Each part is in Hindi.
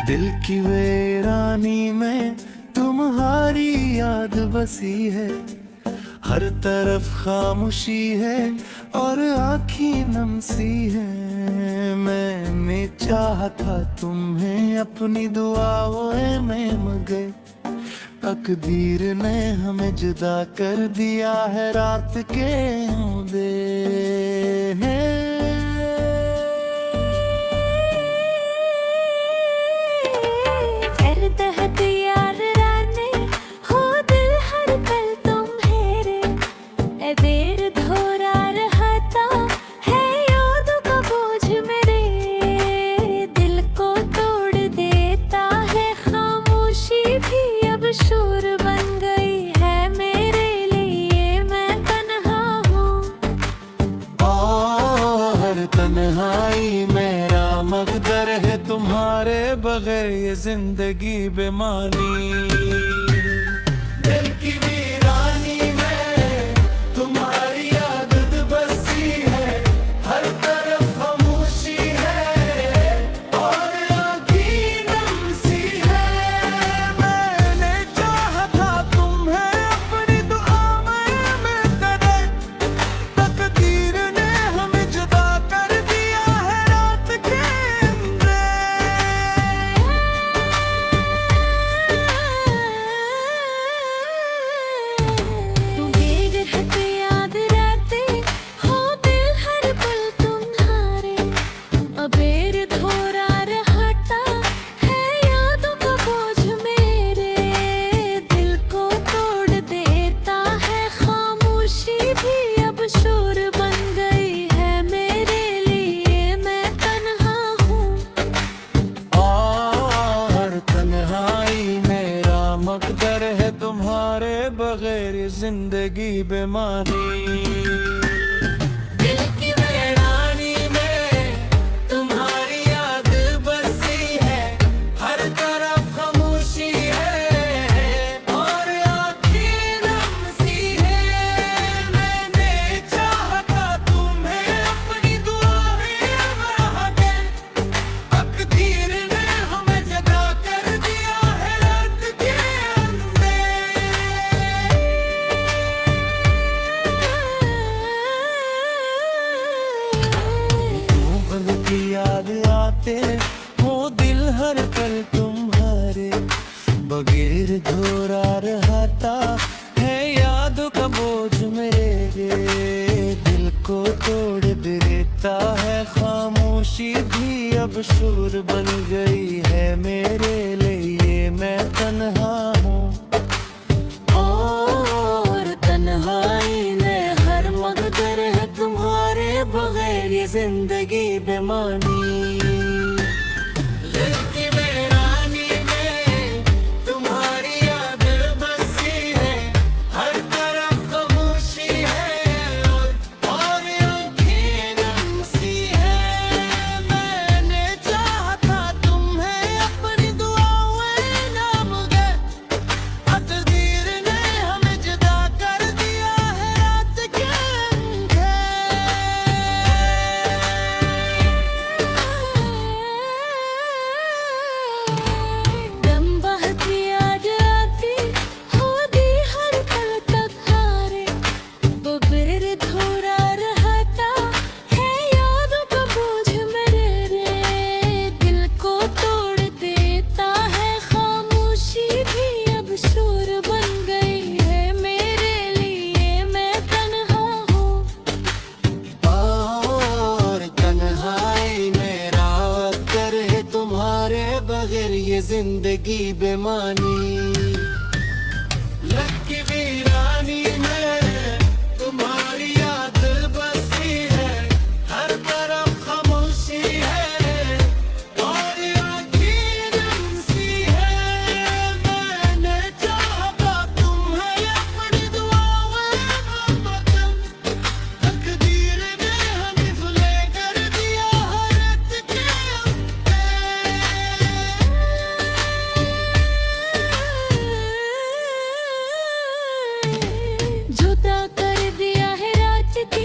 दिल की वीरानी में तुम्हारी याद बसी है, हर तरफ खामोशी है और आँखें नम सी है। मैंने चाहा था तुम्हें अपनी दुआओं में, मगर तकदीर ने हमें जुदा कर दिया है रात के अंधेरे। शोर बन गई है मेरे लिए, मैं तन्हा हूँ। और तन्हाई मेरा मकदर है, तुम्हारे बगैर ये जिंदगी बेमानी। दिल की वीरानी में तुम्हारी याद बसी है, हर तरफ खामोशी है और आँखें नम सी है। मैंने चाहा था तुम्हें अपनी दुआओं में, कदर तकदीर ने हमें जुदा कर दिया है रात के अंधेरे। तुम्हें गिरहत याद रहते हो दिल हर पल तुम्हारे, अबेर धोरा रहता है यादों का बोझ मेरे। दिल को तोड़ देता है खामोशी भी, अब शोर बन गई है मेरे लिए, मैं तन्हा हूँ। और तन्हाई मेरा मकदर है, तुम्हारे बगैर ये जिंदगी बेमानी। दिल की वीरानी में तुम्हारी याद बसी है, हर तरफ खामोशी है और आँखें नम सी है। मैंने चाहा था तुम्हें अपनी दुआओं में, तकदीर ने हमें जुदा कर दिया है रात के अंधेरे। पल की याद आते हो दिल हर पल तुम्हारे, बगैर धोरा रहता है यादों का बोझ मेरे। दिल को तोड़ देता है खामोशी भी, अब शोर बन गई है मेरे लिए, मैं तन्हा हूँ। और तन्हाई ने हर मकदर है, तुम्हारे बगैर ये जिंदगी बेमानी। दिल की वीरानी में तुम्हारी याद बसी है, हर तरफ खामोशी है और आँखें नम सी है। मैंने चाहा था तुम्हें अपनी दुआओं में, मगर तकदीर ने हमें जुदा कर दिया है रात के अंधेरे। दम बहती याद आती हो दी हर पल तक हारे, बबेर धोरा रहता है यादों का बोझ मेरे। दिल को तोड़ देता है खामोशी भी, अब शोर बन गई है मेरे लिए, मैं तन्हा हूँ। और तन्हाई मेरा अक्कर है, तुम्हारे बगैर ये जिंदगी बेमानी। लग की वीरानी में तुम्हारी याद बसी है, हर तरफ खामोशी है और आँखें नम सी है। मैंने चाहा था तुम्हें अपनी दुआओं में, मगर तकदीर ने हमें भुले कर दिया है रात के अंधेरे। जुदा कर दिया है रात के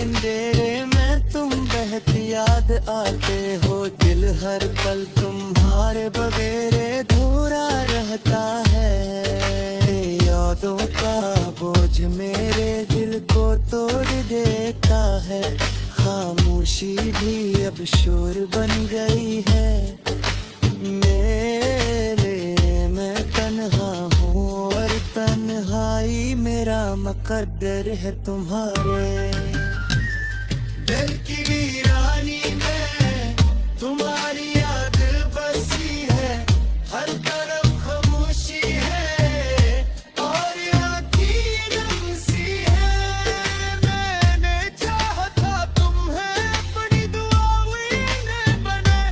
अंधेरे में तुम बहती याद आते हो, दिल हर पल तुम्हारे बगैर अधूरा रहता है। यादों का बोझ मेरे दिल को तोड़ देता है, खामोशी भी अब शोर बन गई है। मेरे मैं तन्हा हूँ और तन्हाई मेरा मुकद्दर है तुम्हारे। दिल की वीरानी में तुम्हारी याद बसी है, हर तरफ खामोशी है और आँखें नम सी है। मैंने चाहा था तुम्हें अपनी दुआएं न बने,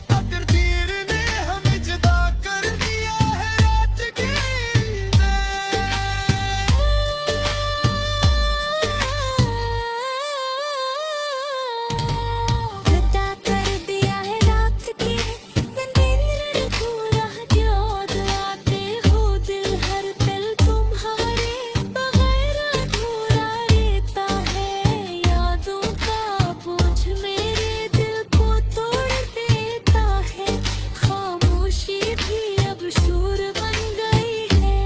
तकदीर ने हमें जुदा कर दिया है रात के जुदा कर दिया है रात के अंधेरे, पूरा याद आते हो, दिल हर पल तुम्हारे बगैर अधूरा रहता है। यादों का बोझ मेरे दिल को तोड़ देता है, खामोशी भी अब शोर बन गई है।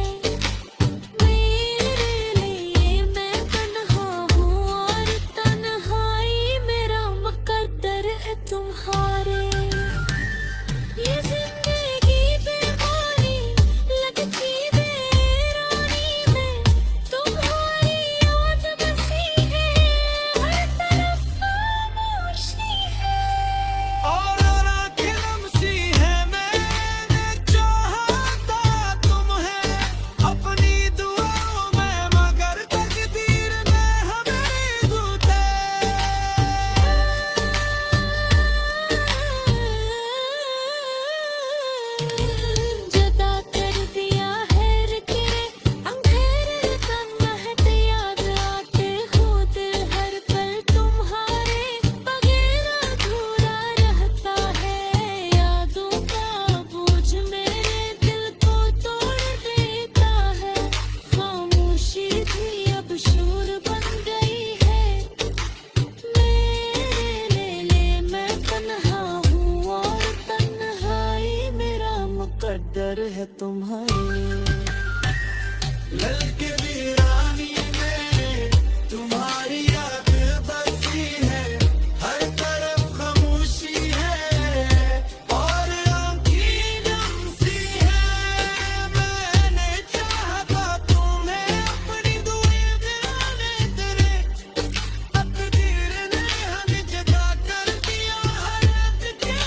मेरे लिए मैं तन्हा हूँ और तन्हाई मेरा मुकद्दर है तुम्हारे। ये जिंदगी बेमानी लगती वीरानी में, तुम्हारी याद बसी है, हर तरफ खामोशी है। और आँखें नम सी है। मैंने चाहा था तुम्हें अपनी दुआओं में, मगर तकदीर ने हमें दूते। जुदा कर दिया है रे अंधेरे, कम महत याद आते हो, दिल हर पल तुम्हारे बगैर अधूरा रहता है। यादों का बोझ मेरे दिल को तोड़ देता है, खामोशी भी अब शोर बन गई है। मेरे लिए मैं तन्हा हूँ और तन्हाई मेरा मुकद्दर है तुम्हारे। ललके वीरानी में तुम्हारी याद बसी है, हर तरफ खामोशी है और आँखें नम सी है। मैंने चाहा था तुम्हें अपनी दुआएं दिलाने तेरे, तकदीर ने हमें जुदा कर दिया हर रात के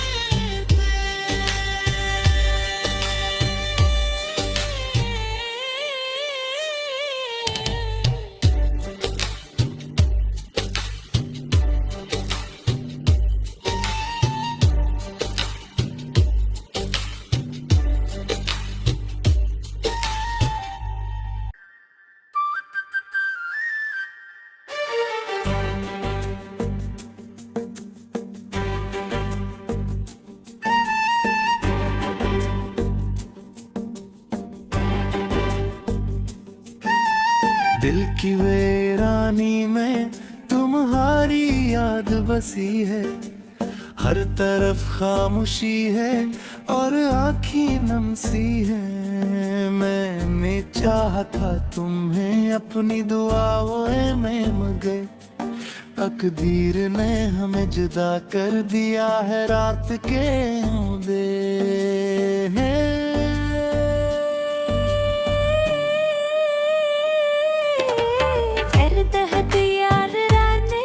दिल की वीरानी में तुम्हारी याद बसी है, हर तरफ खामोशी है और आँखें नम सी है। मैंने चाहा था तुम्हें अपनी दुआओं में, मगर तकदीर ने हमें जुदा कर दिया है रात के दर्द है यार राने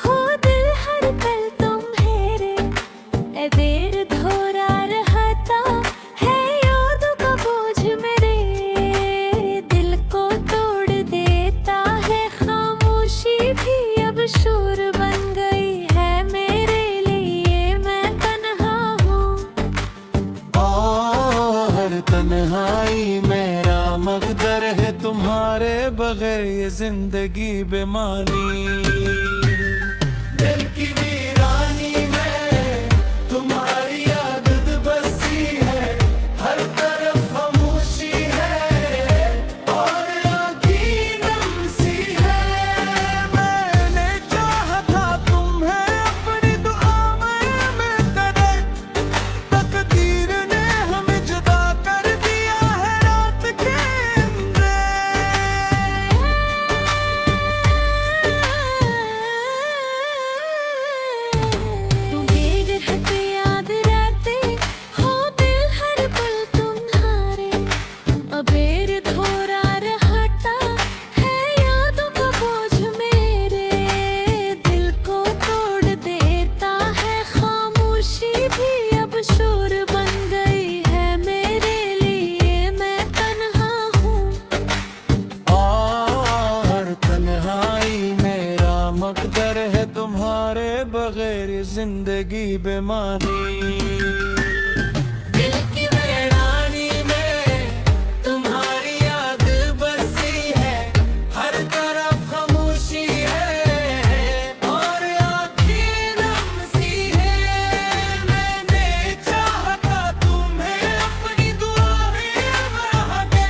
हो, दिल हर पल तुम्हारे ए देर धोरा रहता है। यादों का बोझ मेरे दिल को तोड़ देता है, खामोशी भी अब शोर बन गई है। मेरे लिए मैं तन्हा हूँ और तन्हाई मेरा मकदर है तुम्हारे बगैर ये जिंदगी बेमानी। दिल की वीरानी में तुम्हारी याद बसी है, हर तरफ खामोशी है और आँखें नम सी है। मैंने बगैर ये जिंदगी बेमानी। दिल की वीरानी में तुम्हारी याद बसी है, हर तरफ खामोशी है और आँखें नम सी है। मैंने चाहा तुम्हें अपनी दुआएं बढ़ा के,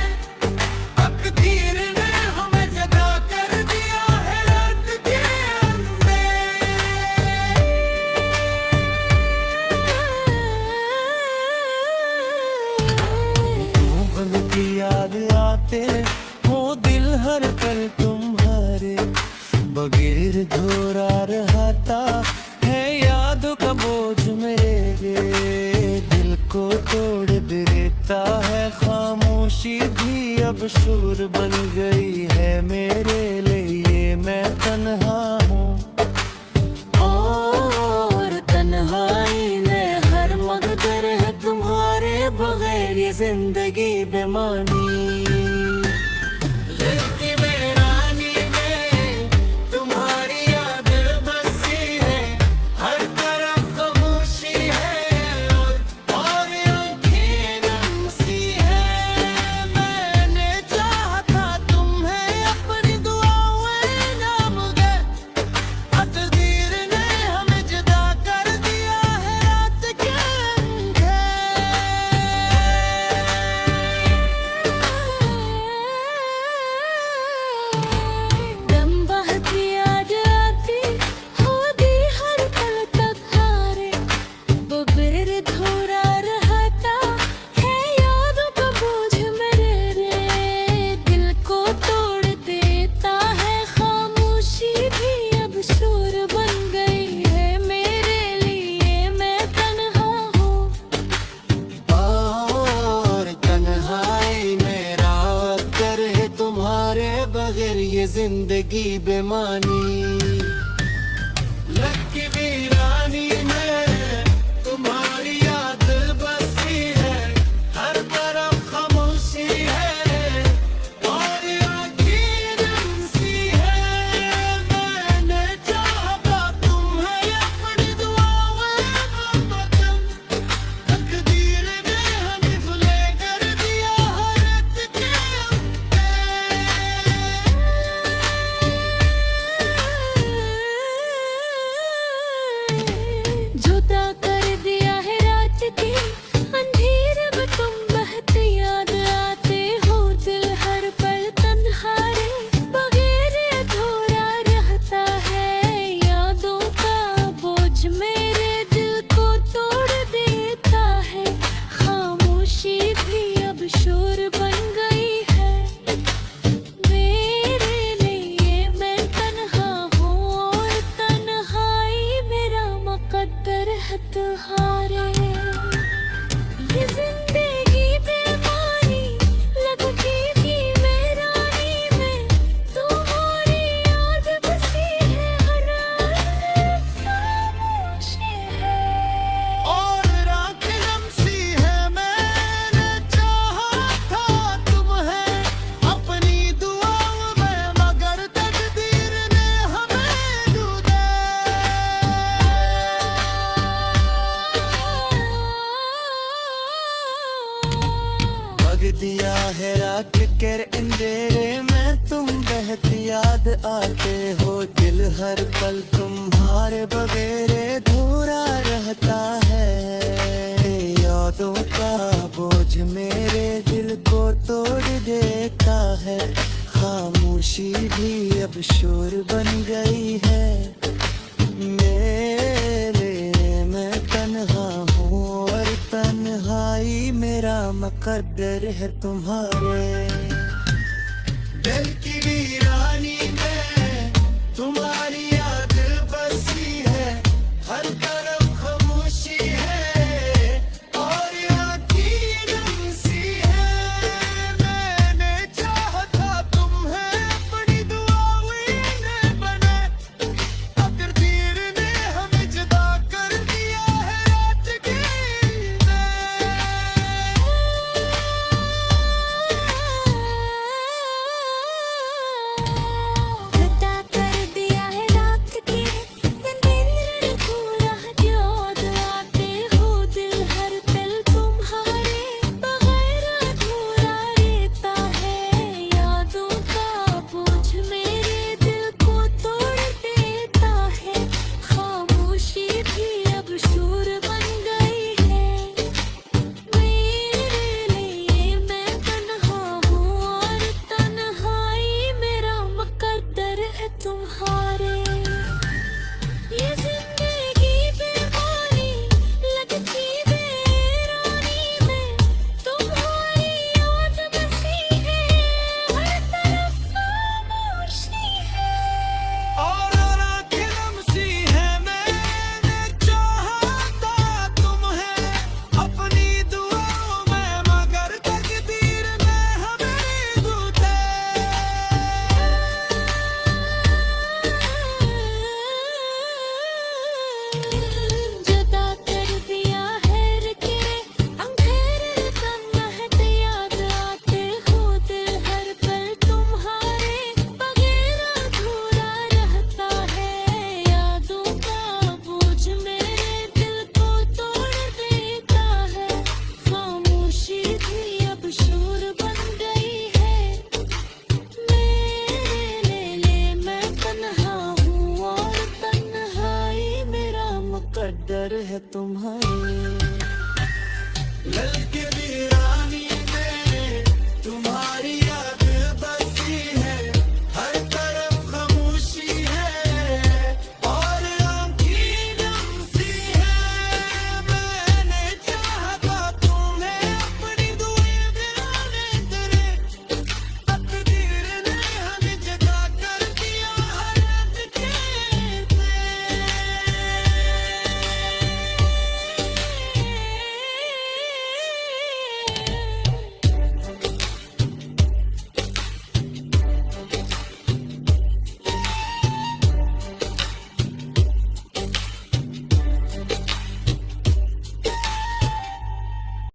तकदीर ने हमें जगा कर दिया है रात के अंधेरे। मोहब्बत की याद आते हो दिल हर पल तुम्हारे, बगैर धोरा रहता है यादों का बोझ मेरे। दिल को तोड़ देता है खामोशी भी, अब शोर बन गई है मेरे लिए। मैं तन्हा हूँ और तन्हाई में हर मकदर है तुम्हारे बगैर ये जिंदगी बेमानी। दिल की वीरानी में तुम्हारी याद बसी है, हर तरफ खामोशी है और आँखें नम सी है। मैंने चाहा था तुम्हें अपनी दुआएं नाम दे, तकदीर ने हमें जुदा कर दिया है रात के अंधेरे। दम बहती याद आती होगी हर पल तक हारे, बगैर धोरा रहता है यादों का बोझ मेरे रे। दिल को तोड़ देता है खामोशी भी, अब शोर बन गई है मेरे लिए। मैं तन्हा हूँ और तन्हाई मेरा अक्कर है तुम्हारे बगैर ये जिंदगी बेमानी। लग की वीरानी में तुम्हारी याद बसी है, हर तरफ खामोशी है और आँखें नम सी है। मैंने चाहा तुम्हें अपनी दुआएं बदल, तकदीर ने हमें फुले कर दिया हर रात के अंधेरे। जुदा कर दिया है रात के अंधेरे में तुम बहते याद आते हो दिल हर पल तन्हारे, बगैर अधूरा रहता है यादों का बोझ मेरे। दिल को तोड़ देता है खामोशी भी, अब शोर बन गई है मेरे लिए। मैं तन्हा हूँ और तन्हाई मेरा मुकद्दर है तुम्हारे। ये जिंदगी बेमानी लगती थी वीरानी में, तुम्हारी याद बसी है, हर रात खामोशी है और राख नम सी है। मैंने चाहा था तुम्हें अपनी दुआओं में, मगर तकदीर ने हमें जुदा भग दिया है रात के अंधेरे में। तुम बहती याद आते हो दिल हर पल तुम्हारे बगैर अधूरा रहता है यादों का बोझ मेरे। दिल को तोड़ देता है खामोशी भी, अब शोर बन गई है मेरे। मैं तन्हा हूँ और तन्हाई मेरा मुकद्दर है तुम्हारे। दिल की वीरानी में तुम्हारी याद बसी है, हर तरफ खामोशी है और आँखें नम सी है। मैंने चाहा था तुम्हें अपनी दुआएं बना, तकदीर ने हमें जुदा कर दिया है रात के अंधेरे। है तुम्हारे। ललके